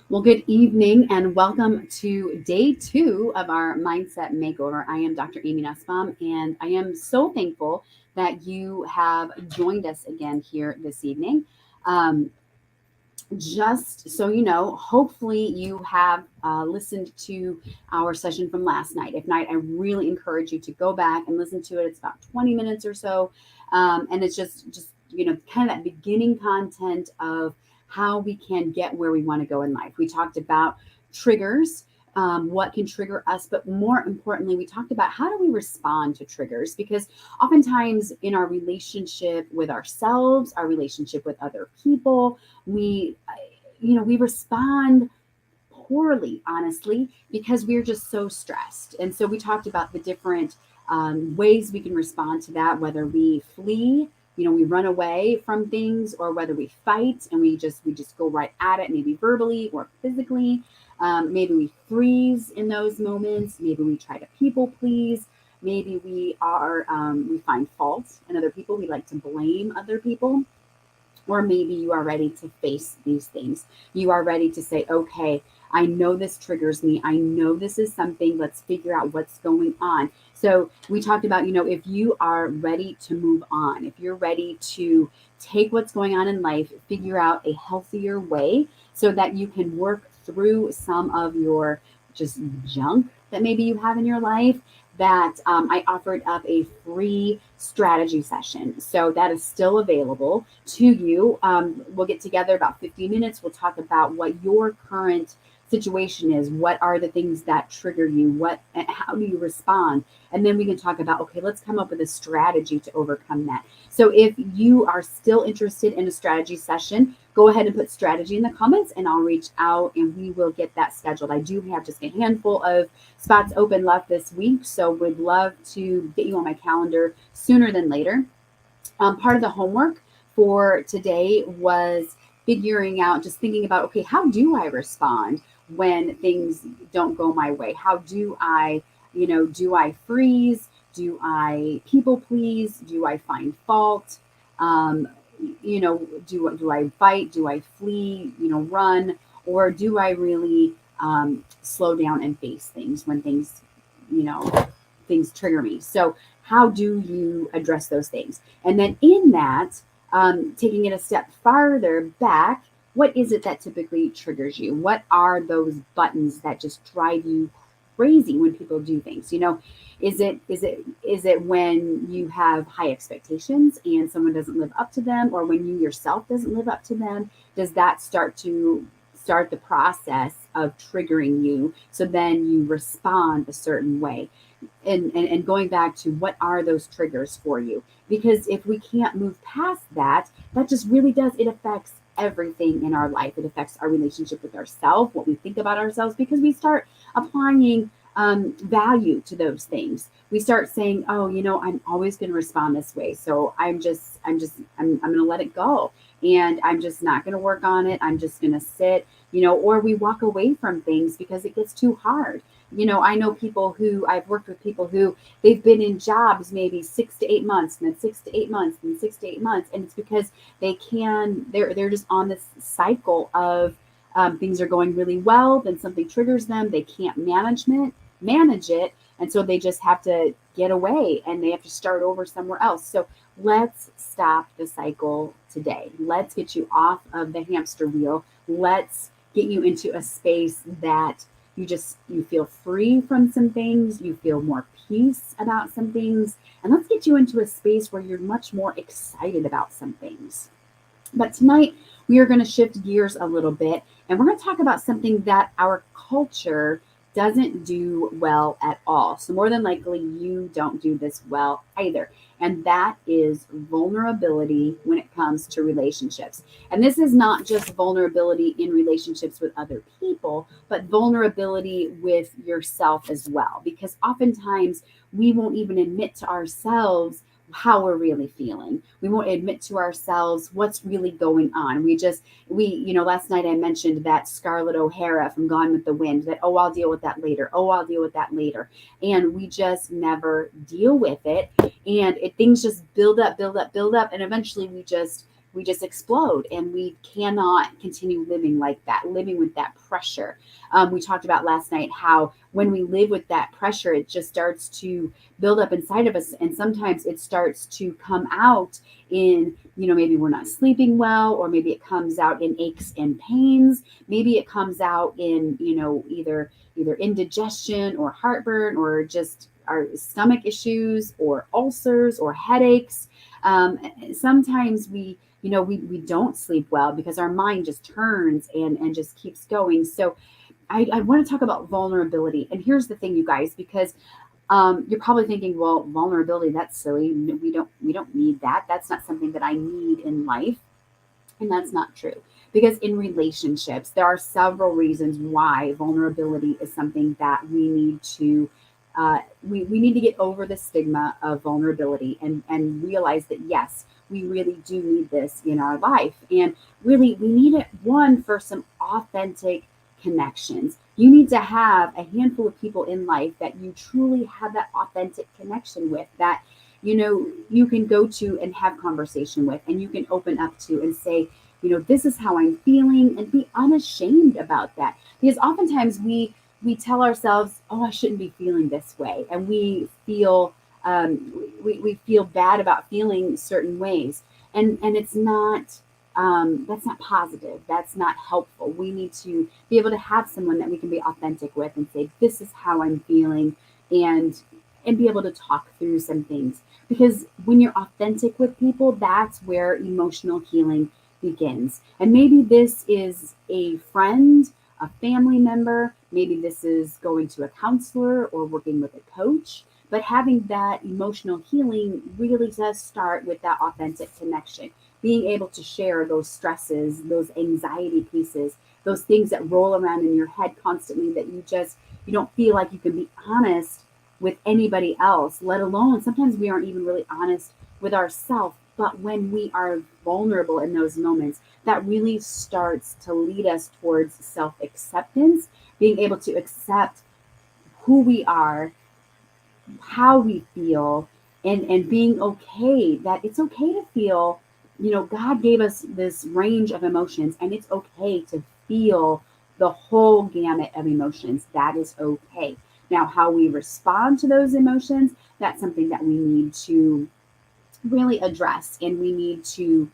Well, good evening and welcome to day two of our Mindset Makeover. I am Dr. Amy Nussbaum, and I am so thankful that you have joined us again here this evening. Um, just so you know, hopefully you have listened to our session from last night. If not, I really encourage you to go back and listen to it. It's about 20 minutes or so, and it's just kind of that beginning content of how we can get where we want to go in life. We talked about triggers. What can trigger us, but more importantly, we talked about how do we respond to triggers, because oftentimes in our relationship with ourselves, our relationship with other people, we we respond poorly, honestly, because we're just so stressed. And so we talked about the different ways we can respond to that, whether we flee, we run away from things, or whether we fight and we just go right at it, maybe verbally or physically. Maybe we freeze in those moments. Maybe we try to people please. Maybe we find fault in other people. We like to blame other people. Or maybe you are ready to face these things. You are ready to say, okay, I know this triggers me. I know this is something. Let's figure out what's going on. So we talked about, if you are ready to move on, if you're ready to take what's going on in life, figure out a healthier way so that you can work through some of your just junk that maybe you have in your life, that I offered up a free strategy session. So that is still available to you. We'll get together about 50 minutes. We'll talk about what your current situation is. What are the things that trigger you? How do you respond? And then we can talk about, okay, let's come up with a strategy to overcome that. So if you are still interested in a strategy session, go ahead and put strategy in the comments and I'll reach out and we will get that scheduled. I do have just a handful of spots open left this week, so would love to get you on my calendar sooner than later. Part of the homework for today was figuring out, just thinking about, okay, how do I respond when things don't go my way? How do I, do I freeze? Do I people please? Do I find fault? Um, do I fight? Do I flee? Run? Or do I really slow down and face things when you know, things trigger me? So how do you address those things? And then in that, taking it a step farther back, what is it that typically triggers you? What are those buttons that just drive you crazy when people do things? Is it when you have high expectations and someone doesn't live up to them, or when you yourself doesn't live up to them? Does that start the process of triggering you, so then you respond a certain way? And going back to what are those triggers for you, because if we can't move past that, that just really does, it affects everything in our life. It affects our relationship with ourselves, what we think about ourselves, because we start applying value to those things. We start saying, oh, I'm always going to respond this way, so I'm going to let it go, and I'm just not going to work on it. I'm just going to sit, or we walk away from things because it gets too hard. I know people who, I've worked with people who, they've been in jobs maybe 6 to 8 months, and then 6 to 8 months, and 6 to 8 months, and it's because they're just on this cycle of things are going really well, then something triggers them, they can't manage it, and so they just have to get away and they have to start over somewhere else. So let's stop the cycle today. Let's get you off of the hamster wheel. Let's get you into a space that you feel free from some things, you feel more peace about some things, and let's get you into a space where you're much more excited about some things. But tonight we are going to shift gears a little bit, and we're going to talk about something that our culture doesn't do well at all. So more than likely you don't do this well either. And that is vulnerability when it comes to relationships. And this is not just vulnerability in relationships with other people, but vulnerability with yourself as well. Because oftentimes we won't even admit to ourselves how we're really feeling. We won't admit to ourselves what's really going on. Last night I mentioned that Scarlett O'Hara from Gone with the Wind, that, oh, I'll deal with that later. Oh, I'll deal with that later. And we just never deal with it. And things just build up, build up, build up. And eventually we just explode, and we cannot continue living like that, living with that pressure. We talked about last night how when we live with that pressure, it just starts to build up inside of us, and sometimes it starts to come out in, maybe we're not sleeping well, or maybe it comes out in aches and pains. Maybe it comes out in, either indigestion or heartburn, or just our stomach issues or ulcers or headaches. Sometimes we don't sleep well because our mind just turns and just keeps going. So I want to talk about vulnerability. And here's the thing, you guys, because you're probably thinking, well, vulnerability, that's silly. We don't need that. That's not something that I need in life. And that's not true. Because in relationships, there are several reasons why vulnerability is something that we need to get over the stigma of vulnerability, and realize that, yes, we really do need this in our life. And really, we need it, one, for some authentic connections. You need to have a handful of people in life that you truly have that authentic connection with, that you can go to and have conversation with, and you can open up to and say, this is how I'm feeling, and be unashamed about that. Because oftentimes we tell ourselves, oh, I shouldn't be feeling this way, and we feel bad about feeling certain ways, and it's not, that's not positive, that's not helpful. We need to be able to have someone that we can be authentic with and say, this is how I'm feeling, and be able to talk through some things. Because when you're authentic with people, that's where emotional healing begins. And maybe this is a friend, a family member, maybe this is going to a counselor or working with a coach. But having that emotional healing really does start with that authentic connection. Being able to share those stresses, those anxiety pieces, those things that roll around in your head constantly, that you don't feel like you can be honest with anybody else, let alone sometimes we aren't even really honest with ourselves. But when we are vulnerable in those moments, that really starts to lead us towards self acceptance, being able to accept who we are, how we feel, and being okay, that it's okay to feel. God gave us this range of emotions, and it's okay to feel the whole gamut of emotions. That is okay. Now, how we respond to those emotions, that's something that we need to really address, and we need to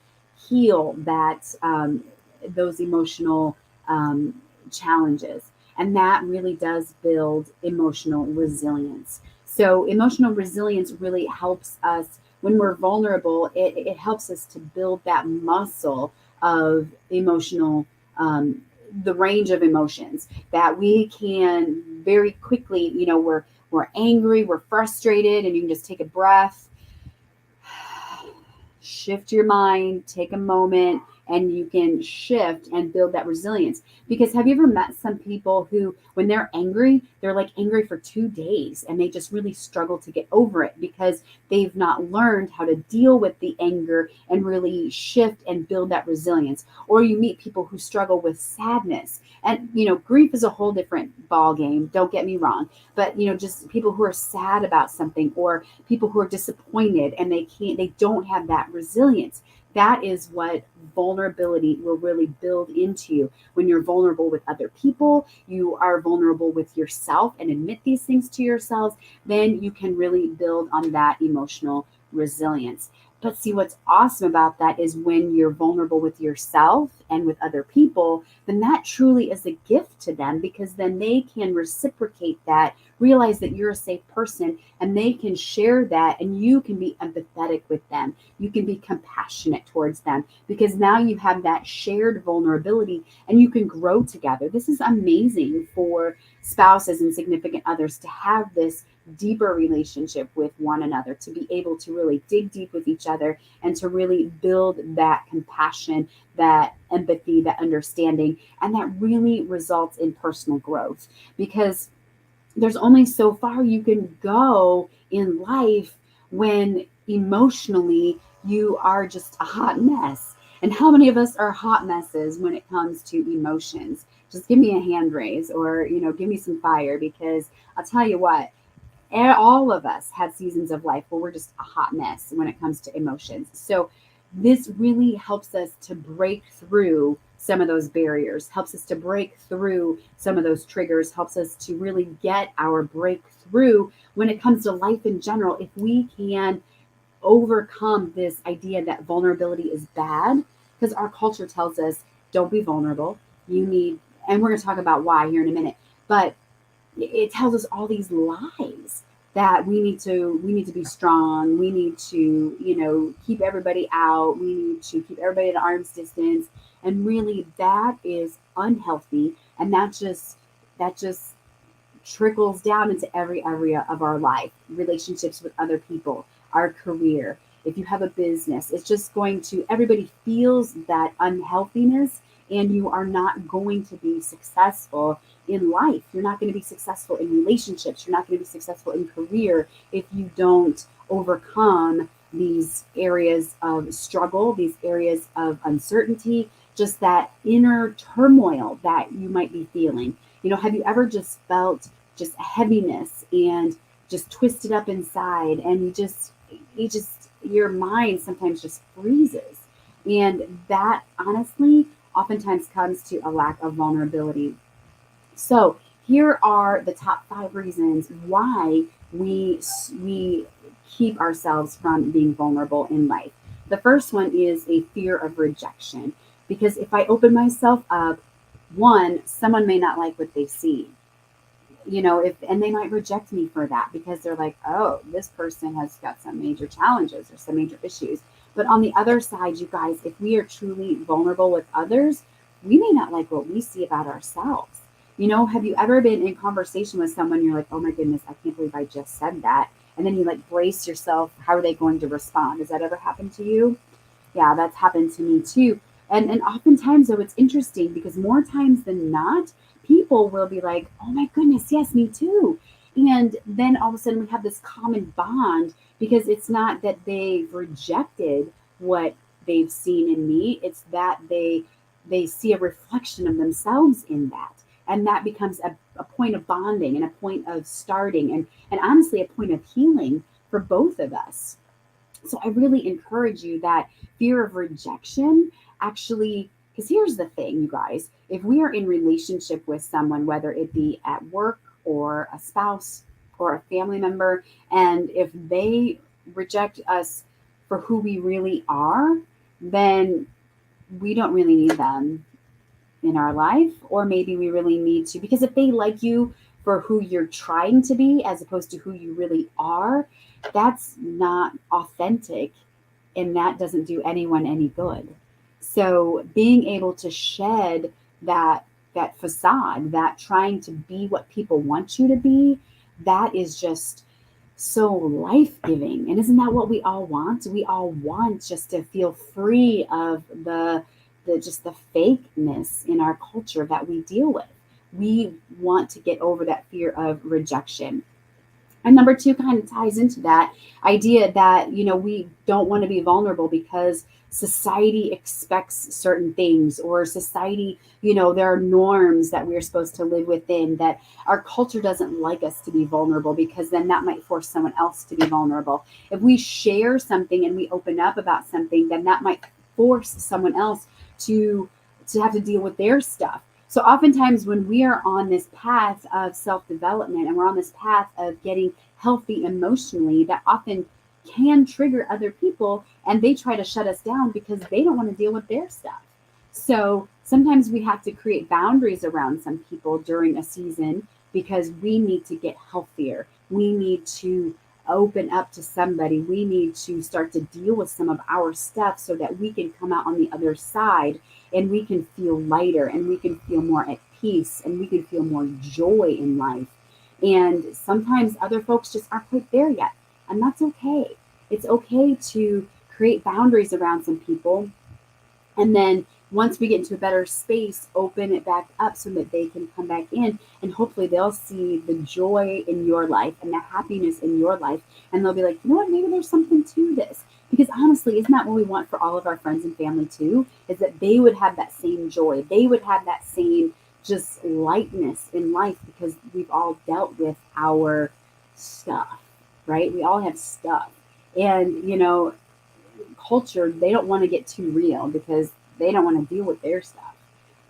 heal those emotional um, challenges. And that really does build emotional resilience. So emotional resilience really helps us when we're vulnerable. It helps us to build that muscle of emotional, um, the range of emotions that we can very quickly, we're angry, we're frustrated, and you can just take a breath, shift your mind, take a moment, and you can shift and build that resilience. Because have you ever met some people who, when they're angry, they're like angry for 2 days, and they just really struggle to get over it because they've not learned how to deal with the anger and really shift and build that resilience. Or you meet people who struggle with sadness, and grief is a whole different ball game, don't get me wrong. But just people who are sad about something, or people who are disappointed, and they don't have that resilience. That is what vulnerability will really build into you. When you're vulnerable with other people, you are vulnerable with yourself, and admit these things to yourselves, then you can really build on that emotional resilience. But see, what's awesome about that is when you're vulnerable with yourself and with other people, then that truly is a gift to them, because then they can reciprocate that, realize that you're a safe person, and they can share that, and you can be empathetic with them. You can be compassionate towards them, because now you have that shared vulnerability, and you can grow together. This is amazing for spouses and significant others, to have this deeper relationship with one another, to be able to really dig deep with each other, and to really build that compassion, that empathy, that understanding, and that really results in personal growth. Because there's only so far you can go in life when emotionally you are just a hot mess. And how many of us are hot messes when it comes to emotions? Just give me a hand raise, or give me some fire, because I'll tell you what, all of us have seasons of life where we're just a hot mess when it comes to emotions. So this really helps us to break through some of those barriers, helps us to break through some of those triggers, helps us to really get our breakthrough when it comes to life in general. If we can overcome this idea that vulnerability is bad, because our culture tells us don't be vulnerable. You need, and we're going to talk about why here in a minute, but it tells us all these lies that we need to be strong, we need to, keep everybody out, we need to keep everybody at arm's distance, and really that is unhealthy, and that just trickles down into every area of our life, relationships with other people, our career. If you have a business, it's just going to, everybody feels that unhealthiness, and you are not going to be successful in life. You're not going to be successful in relationships. You're not going to be successful in career if you don't overcome these areas of struggle, these areas of uncertainty, just that inner turmoil that you might be feeling. Have you ever just felt just heaviness and just twisted up inside, and your mind sometimes just freezes? And that honestly oftentimes comes to a lack of vulnerability. So here are the top 5 reasons why we keep ourselves from being vulnerable in life. The first one is a fear of rejection, because if I open myself up, one, someone may not like what they see. If and they might reject me for that because they're like, oh, this person has got some major challenges or some major issues. But on the other side, you guys, if we are truly vulnerable with others, we may not like what we see about ourselves. Have you ever been in conversation with someone, you're like, oh my goodness, I can't believe I just said that, and then you like brace yourself, how are they going to respond? Has that ever happened to you? Yeah, that's happened to me too. And oftentimes though, it's interesting because more times than not, people will be like, oh my goodness, yes, me too. And then all of a sudden we have this common bond, because it's not that they've rejected what they've seen in me, it's that they see a reflection of themselves in that. And that becomes a point of bonding and a point of starting, and honestly a point of healing for both of us. So I really encourage you that fear of rejection actually, because here's the thing, you guys, if we are in relationship with someone, whether it be at work or a spouse or a family member, and if they reject us for who we really are, then we don't really need them in our life, or maybe we really need to, because if they like you for who you're trying to be as opposed to who you really are, that's not authentic, and that doesn't do anyone any good. So being able to shed that that facade, that trying to be what people want you to be, that is just so life-giving. And isn't that what we all want? We all want just to feel free of the just the fakeness in our culture that we deal with. We want to get over that fear of rejection. And number two kind of ties into that idea that, we don't want to be vulnerable because society expects certain things, or society, there are norms that we're supposed to live within, that our culture doesn't like us to be vulnerable, because then that might force someone else to be vulnerable. If we share something and we open up about something, then that might force someone else to have to deal with their stuff. So oftentimes when we are on this path of self-development, and we're on this path of getting healthy emotionally, that often can trigger other people, and they try to shut us down because they don't want to deal with their stuff. So sometimes we have to create boundaries around some people during a season, because we need to get healthier. We need to open up to somebody. We need to start to deal with some of our stuff so that we can come out on the other side, and we can feel lighter, and we can feel more at peace, and we can feel more joy in life. And sometimes other folks just aren't quite there yet, and that's okay. It's okay to create boundaries around some people, and then once we get into a better space, open it back up so that they can come back in, and hopefully they'll see the joy in your life and the happiness in your life, and they'll be like, you know what, maybe there's something to this. Because honestly, isn't that what we want for all of our friends and family too? Is that they would have that same joy. They would have that same just lightness in life, because we've all dealt with our stuff, right? We all have stuff. And, culture, they don't want to get too real because they don't want to deal with their stuff.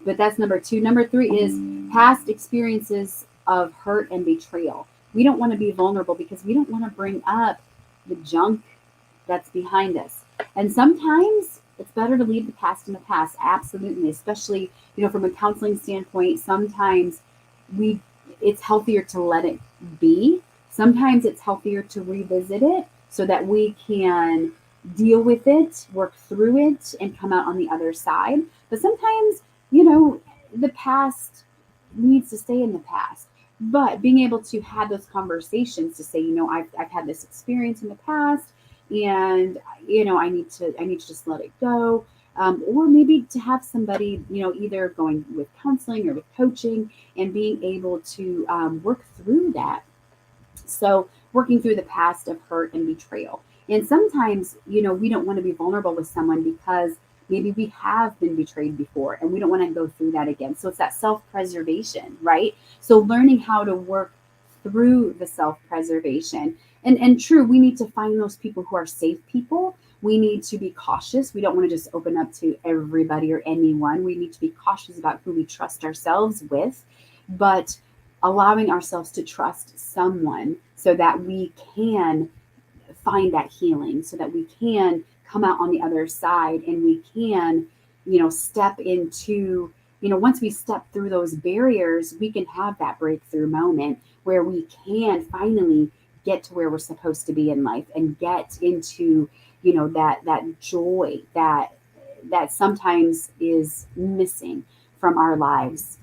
But that's number two. Number three is past experiences of hurt and betrayal. We don't want to be vulnerable because we don't want to bring up the junk that's behind us. And sometimes it's better to leave the past in the past. Absolutely. Especially, from a counseling standpoint, sometimes we it's healthier to let it be. Sometimes it's healthier to revisit it so that we can deal with it, work through it, and come out on the other side. But sometimes, the past needs to stay in the past. But being able to have those conversations to say, I've had this experience in the past, and I need to just let it go. Or maybe to have somebody, either going with counseling or with coaching, and being able to work through that. So working through the past of hurt and betrayal. And sometimes, we don't want to be vulnerable with someone because maybe we have been betrayed before and we don't want to go through that again. So it's that self-preservation, right? So learning how to work through the self-preservation. And true, we need to find those people who are safe people. We need to be cautious. We don't want to just open up to everybody or anyone. We need to be cautious about who we trust ourselves with, but allowing ourselves to trust someone so that we can find that healing, so that we can come out on the other side and we can, step into, once we step through those barriers, we can have that breakthrough moment where we can finally get to where we're supposed to be in life and get into, that joy that sometimes is missing from our lives.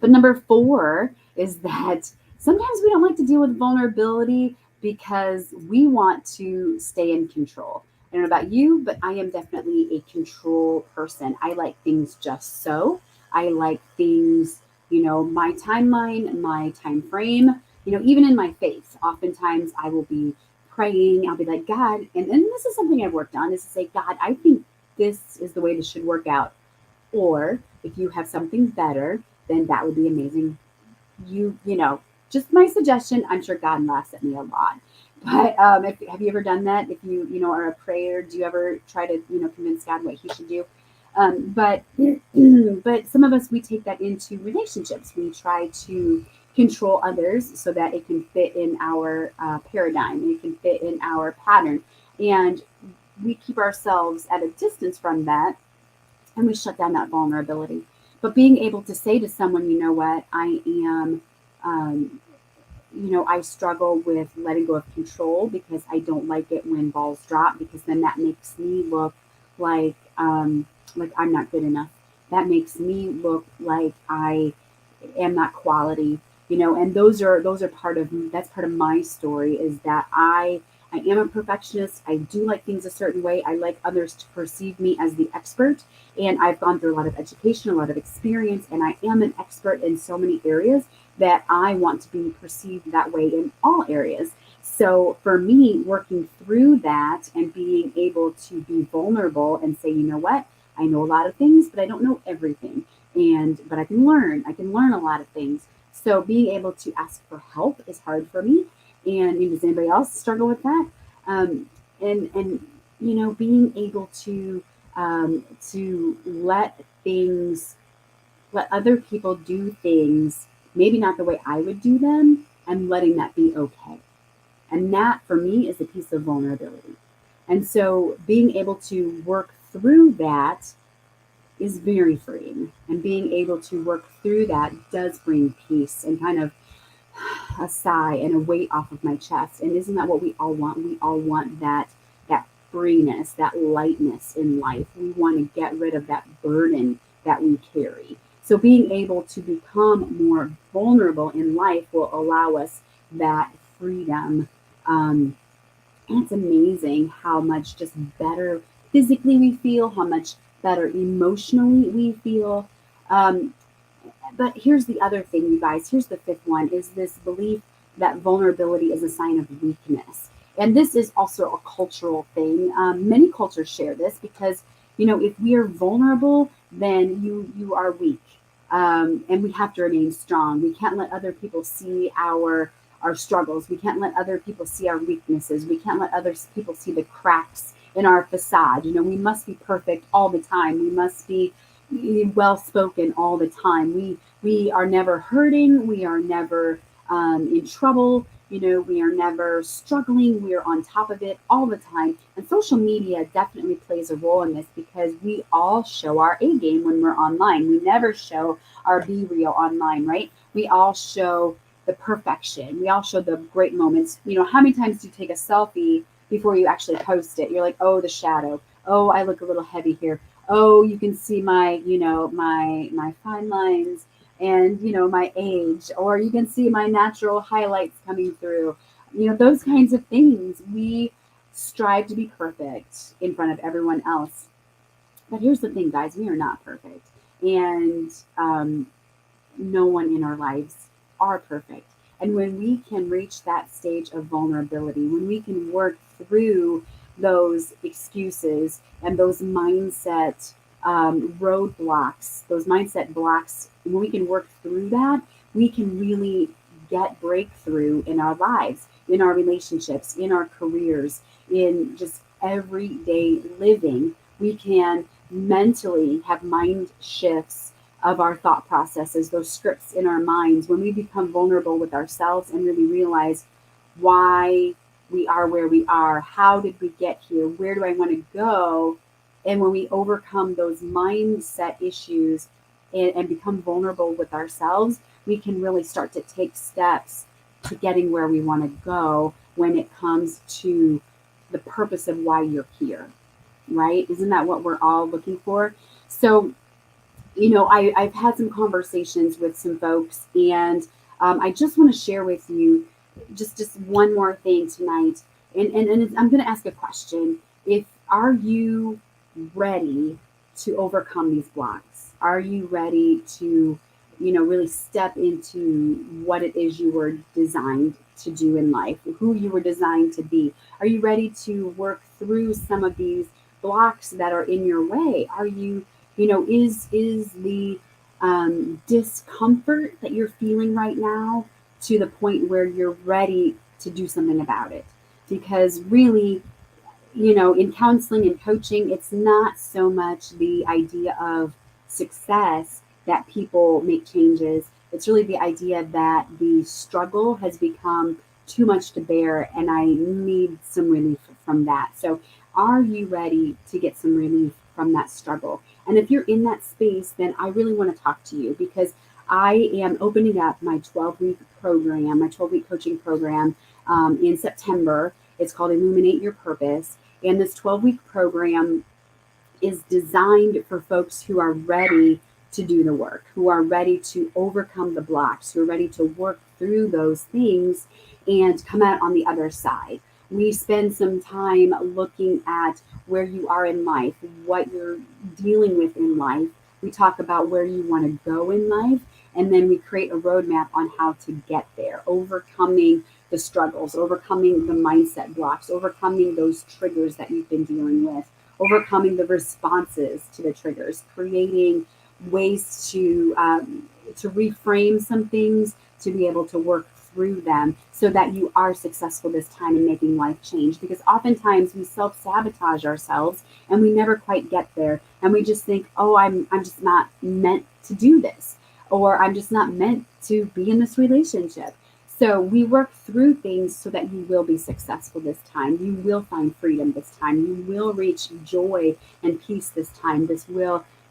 But number four is that sometimes we don't like to deal with vulnerability because we want to stay in control. I don't know about you, but I am definitely a control person. I like things just so. I like things, my timeline, my time frame, even in my faith. Oftentimes I will be praying. I'll be like, God, and this is something I've worked on, is to say, God, I think this is the way this should work out. Or if you have something better, then that would be amazing. Just my suggestion. I'm sure God laughs at me a lot. But have you ever done that? If you are a prayer, do you ever try to, convince God what he should do? But but some of us, we take that into relationships. We try to control others so that it can fit in our paradigm. It can fit in our pattern. And we keep ourselves at a distance from that, and we shut down that vulnerability. But being able to say to someone, you know what, I am, I struggle with letting go of control because I don't like it when balls drop, because then that makes me look like I'm not good enough. That makes me look like I am not quality, and that's part of my story, is that I am a perfectionist. I do like things a certain way. I like others to perceive me as the expert. And I've gone through a lot of education, a lot of experience, and I am an expert in so many areas that I want to be perceived that way in all areas. So for me, working through that and being able to be vulnerable and say, you know what, I know a lot of things, but I don't know everything. But I can learn. I can learn a lot of things. So being able to ask for help is hard for me. And does anybody else struggle with that? And being able to let other people do things, maybe not the way I would do them, and letting that be okay. And that for me is a piece of vulnerability. And so being able to work through that is very freeing. And being able to work through that does bring peace and kind of a sigh and a weight off of my chest. And isn't that what we all want? We all want that freeness, that lightness in life. We want to get rid of that burden that we carry. So being able to become more vulnerable in life will allow us that freedom. And it's amazing how much just better physically we feel, how much better emotionally we feel. But here's the other thing, you guys. Here's the fifth one, is this belief that vulnerability is a sign of weakness. And this is also a cultural thing. Many cultures share this because, if we are vulnerable, then you are weak. And we have to remain strong. We can't let other people see our struggles. We can't let other people see our weaknesses. We can't let other people see the cracks in our facade. We must be perfect all the time. We must be well spoken all the time. We are never hurting. We are never in trouble. We are never struggling. We are on top of it all the time. And social media definitely plays a role in this because we all show our A game when we're online. We never show our be real online, right? We all show the perfection. We all show the great moments. How many times do you take a selfie before you actually post it? You're like, oh, the shadow. Oh, I look a little heavy here. Oh, you can see my fine lines and my age, or you can see my natural highlights coming through. Those kinds of things. We strive to be perfect in front of everyone else. But here's the thing, guys, we are not perfect. And no one in our lives are perfect. And when we can reach that stage of vulnerability, when we can work through those excuses and those mindset roadblocks, those mindset blocks, when we can work through that, we can really get breakthrough in our lives, in our relationships, in our careers, in just everyday living. We can mentally have mind shifts of our thought processes, those scripts in our minds, when we become vulnerable with ourselves and really realize why we are where we are, how did we get here, where do I want to go? And when we overcome those mindset issues and become vulnerable with ourselves, we can really start to take steps to getting where we want to go when it comes to the purpose of why you're here, right? Isn't that what we're all looking for? So, I've had some conversations with some folks, and I just want to share with you just one more thing tonight. And I'm going to ask a question. Are you ready to overcome these blocks? Are you ready to, really step into what it is you were designed to do in life, who you were designed to be? Are you ready to work through some of these blocks that are in your way? Are you, is the discomfort that you're feeling right now to the point where you're ready to do something about it? Because really, in counseling and coaching, it's not so much the idea of success that people make changes. It's really the idea that the struggle has become too much to bear and I need some relief from that. So, are you ready to get some relief from that struggle? And if you're in that space, then I really want to talk to you because I am opening up my 12-week program, my 12-week coaching program in September. It's called Illuminate Your Purpose. And this 12-week program is designed for folks who are ready to do the work, who are ready to overcome the blocks, who are ready to work through those things and come out on the other side. We spend some time looking at where you are in life, what you're dealing with in life. We talk about where you want to go in life, and then we create a roadmap on how to get there, overcoming the struggles, overcoming the mindset blocks, overcoming those triggers that you've been dealing with, overcoming the responses to the triggers, creating ways to reframe some things to be able to work through them so that you are successful this time in making life change. Because oftentimes we self-sabotage ourselves and we never quite get there. And we just think, oh, I'm just not meant to do this, or I'm just not meant to be in this relationship. So we work through things so that you will be successful this time. You will find freedom this time. You will reach joy and peace this time.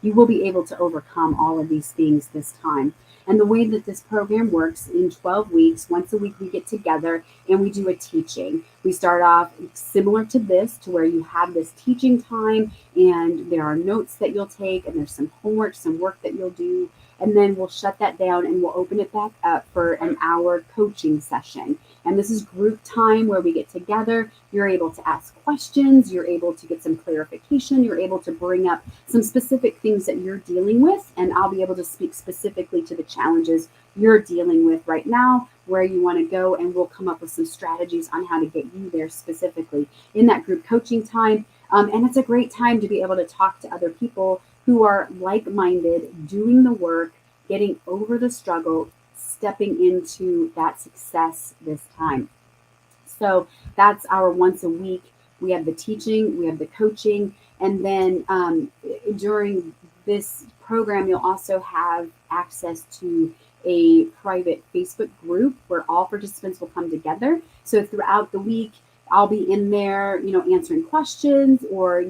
You will be able to overcome all of these things this time. And the way that this program works, in 12 weeks, once a week we get together and we do a teaching. We start off similar to this, to where you have this teaching time and there are notes that you'll take and there's some homework, some work that you'll do. And then we'll shut that down and we'll open it back up for an hour coaching session. And this is group time where we get together. You're able to ask questions. You're able to get some clarification. You're able to bring up some specific things that you're dealing with. And I'll be able to speak specifically to the challenges you're dealing with right now, where you want to go. And we'll come up with some strategies on how to get you there specifically in that group coaching time. And it's a great time to be able to talk to other people who are like-minded, doing the work, getting over the struggle, stepping into that success this time. So that's our once a week we have the teaching, we have the coaching, and then during this program, you'll also have access to a private Facebook group where all participants will come together. So throughout the week, I'll be in there, answering questions, or,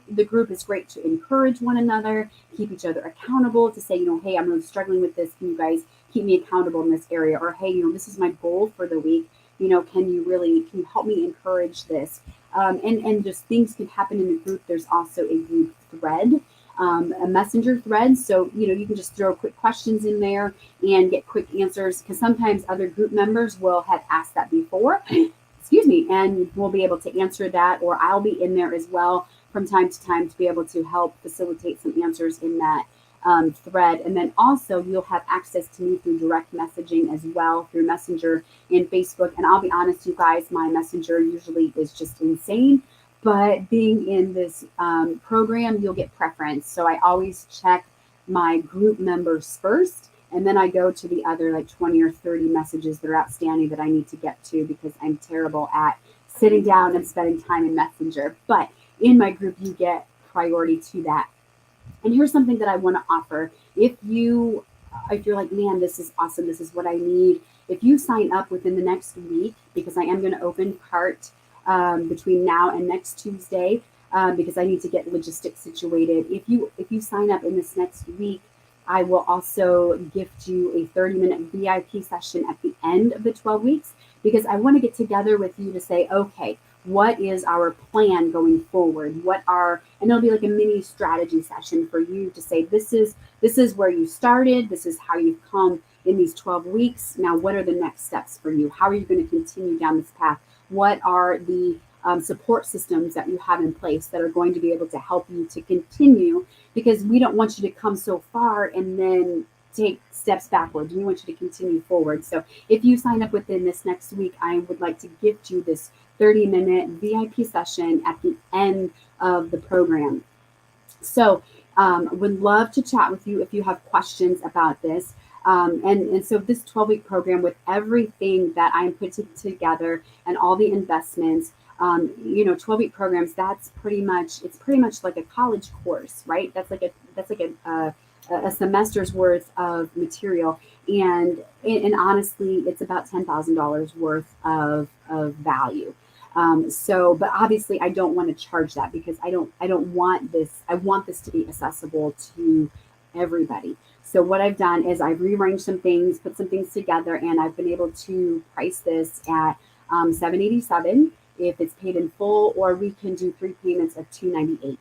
the group is great to encourage one another, keep each other accountable, to say, hey, I'm really struggling with this. Can you guys keep me accountable in this area? Or, hey, this is my goal for the week. Can you help me encourage this? And just things can happen in the group. There's also a group thread, a messenger thread. So, you can just throw quick questions in there and get quick answers, because sometimes other group members will have asked that before, excuse me, and we'll be able to answer that, or I'll be in there as well from time to time to be able to help facilitate some answers in that thread. And then also you'll have access to me through direct messaging as well, through Messenger and Facebook. And I'll be honest, you guys, my Messenger usually is just insane. But being in this program, you'll get preference. So I always check my group members first, and then I go to the other like 20 or 30 messages that are outstanding that I need to get to, because I'm terrible at sitting down and spending time in Messenger. But in my group, you get priority to that. And here's something that I want to offer. If you're like, man, this is awesome, this is what I need. If you sign up within the next week, because I am going to open CART between now and next Tuesday, because I need to get logistics situated. If you sign up in this next week, I will also gift you a 30-minute VIP session at the end of the 12 weeks, because I want to get together with you to say, okay, what is our plan going forward? And it'll be like a mini strategy session for you to say, this is where you started. This is how you've come in these 12 weeks. Now, what are the next steps for you? How are you going to continue down this path? What are the support systems that you have in place that are going to be able to help you to continue? Because we don't want you to come so far and then take steps backwards. We want you to continue forward. So if you sign up within this next week, I would like to gift you this 30-minute VIP session at the end of the program. So would love to chat with you if you have questions about this. And so this 12-week program, with everything that I'm putting together and all the investments, 12-week programs, it's pretty much like a college course, right? That's like a semester's worth of material. And honestly, it's about $10,000 worth of value. But obviously I don't want to charge that, because I don't want this. I want this to be accessible to everybody. So what I've done is I've rearranged some things, put some things together, and I've been able to price this at $787 if it's paid in full, or we can do 3 payments of $298.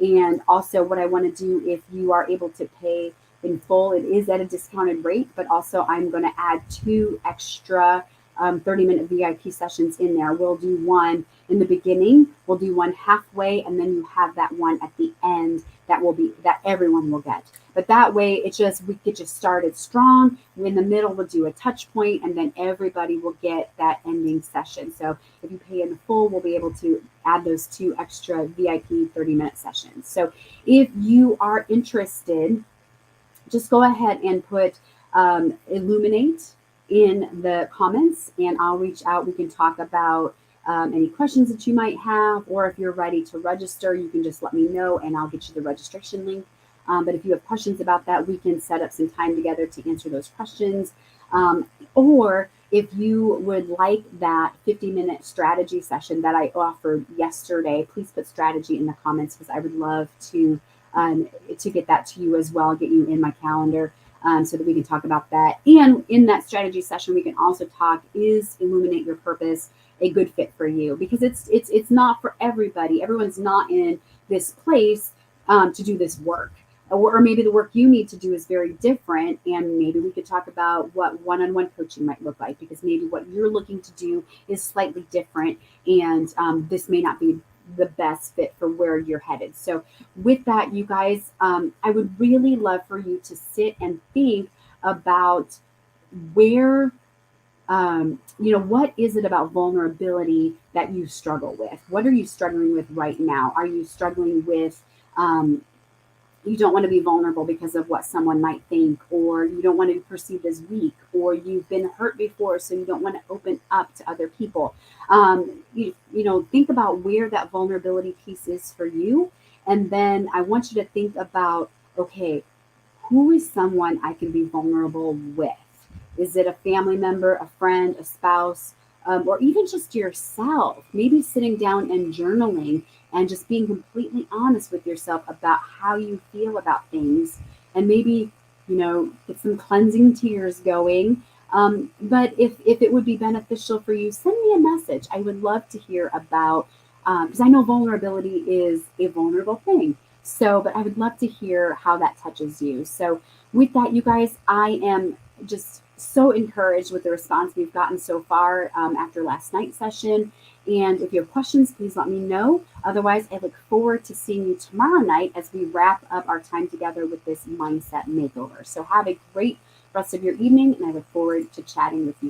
And also what I want to do, if you are able to pay in full, it is at a discounted rate, but also I'm going to add 2 extra 30-minute VIP sessions in there. We'll do one in the beginning, we'll do one halfway, and then you have that one at the end that everyone will get. But that way we get you started strong. In the middle, we'll do a touch point, and then everybody will get that ending session. So if you pay in full, we'll be able to add those 2 extra VIP 30-minute sessions. So if you are interested, just go ahead and put Illuminate in the comments, and I'll reach out. We can talk about any questions that you might have, or if you're ready to register, you can just let me know and I'll get you the registration link. But if you have questions about that, we can set up some time together to answer those questions. Or if you would like that 50-minute strategy session that I offered yesterday, please put strategy in the comments, because I would love to get that to you as well, get you in my calendar. So that we can talk about that. And in that strategy session, we can also talk, is Illuminate Your Purpose a good fit for you? Because it's not for everybody. Everyone's not in this place to do this work. Or maybe the work you need to do is very different. And maybe we could talk about what one-on-one coaching might look like, because maybe what you're looking to do is slightly different. And this may not be the best fit for where you're headed. So with that, you guys, I would really love for you to sit and think about where, what is it about vulnerability that you struggle with? What are you struggling with right now? Are you struggling with you don't want to be vulnerable because of what someone might think, or you don't want to be perceived as weak, or you've been hurt before, so you don't want to open up to other people. Think about where that vulnerability piece is for you. And then I want you to think about, okay, who is someone I can be vulnerable with? Is it a family member, a friend, a spouse, or even just yourself? Maybe sitting down and journaling and just being completely honest with yourself about how you feel about things, and maybe, get some cleansing tears going. But if it would be beneficial for you, send me a message. I would love to hear about, because I know vulnerability is a vulnerable thing. So, but I would love to hear how that touches you. So, with that, you guys, I am just so encouraged with the response we've gotten so far after last night's session. And if you have questions, please let me know. Otherwise, I look forward to seeing you tomorrow night as we wrap up our time together with this mindset makeover. So, have a great rest of your evening, and I look forward to chatting with you